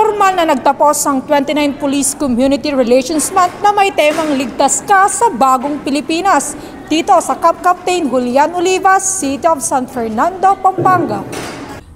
Formal na nagtapos ang 29 Police Community Relations Month na may temang Ligtas Ka sa Bagong Pilipinas dito sa Camp Captain Julian Olivas, City of San Fernando, Pampanga.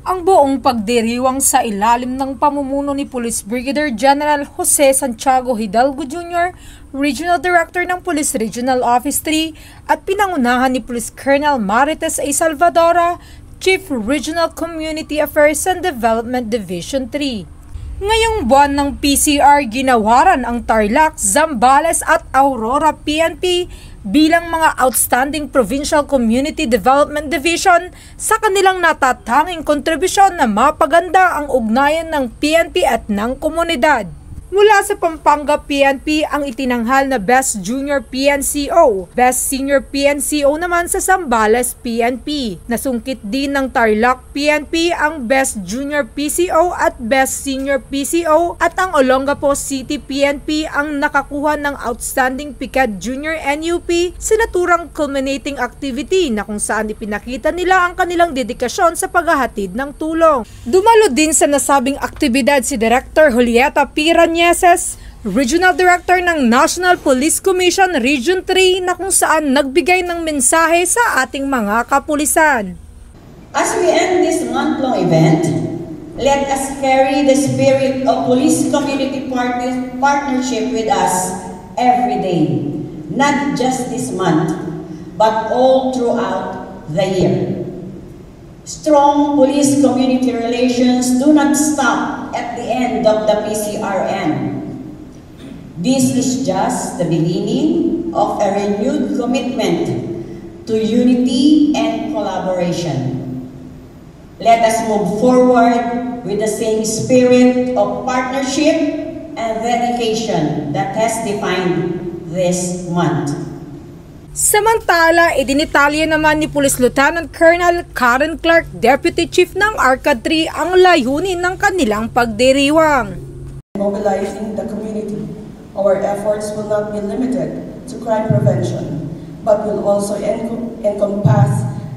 Ang buong pagdiriwang sa ilalim ng pamumuno ni Police Brigadier General Jose Santiago Hidalgo Jr., Regional Director ng Police Regional Office 3 at pinangunahan ni Police Colonel Marites A. Salvadora, Chief Regional Community Affairs and Development Division 3. Ngayong buwan ng PCR, ginawaran ang Tarlac, Zambales at Aurora PNP bilang mga Outstanding Provincial Community Development Division sa kanilang natatanging kontribusyon na mapaganda ang ugnayan ng PNP at ng komunidad. Mula sa Pampanga PNP ang itinanghal na Best Junior PNCO, Best Senior PNCO naman sa Zambales PNP. Nasungkit din ng Tarlac PNP ang Best Junior PCO at Best Senior PCO at ang Olongapo City PNP ang nakakuha ng Outstanding PICAD Junior NUP sa naturang culminating activity na kung saan ipinakita nila ang kanilang dedikasyon sa paghahatid ng tulong. Dumalo din sa nasabing aktibidad si Director Julieta P. Regional Director ng National Police Commission Region 3 na kung saan nagbigay ng mensahe sa ating mga kapulisan. As we end this month-long event, let us carry the spirit of police community partnership with us every day, not just this month, but all throughout the year. Strong police community relations do not stop at the end of the PCRM. This is just the beginning of a renewed commitment to unity and collaboration. Let us move forward with the same spirit of partnership and dedication that has defined this month. Samantala, idinitalya naman ni Police Lieutenant Colonel Karen Clark, Deputy Chief ng ARCAD 3, ang layunin ng kanilang pagdiriwang. Mobilizing the community, our efforts will not be limited to crime prevention, but will also encompass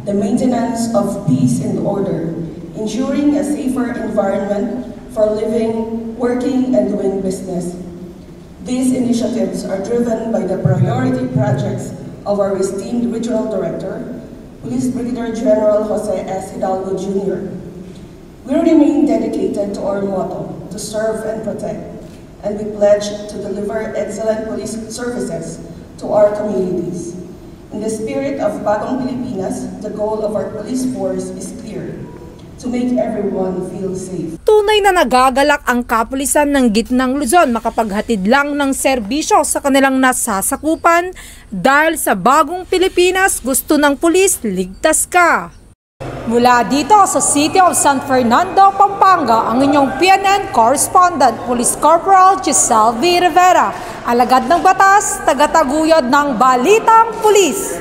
the maintenance of peace and order, ensuring a safer environment for living, working, and doing business. These initiatives are driven by the priority projects of our esteemed Regional Director, Police Brigadier General Jose S. Hidalgo Jr. We remain dedicated to our motto, to serve and protect, and we pledge to deliver excellent police services to our communities. In the spirit of Bagong Pilipinas, the goal of our police force is clear: to make everyone feel safe. Tunay na nagagalak ang kapulisan ng Gitnang Luzon makapaghatid lang ng serbisyo sa kanilang nasasakupan dahil sa Bagong Pilipinas gusto ng pulis ligtas ka. Mula dito sa City of San Fernando, Pampanga, ang inyong PNN Correspondent, Police Corporal Giselle V. Rivera, alagad ng batas, tagataguyod ng Balitang Pulis.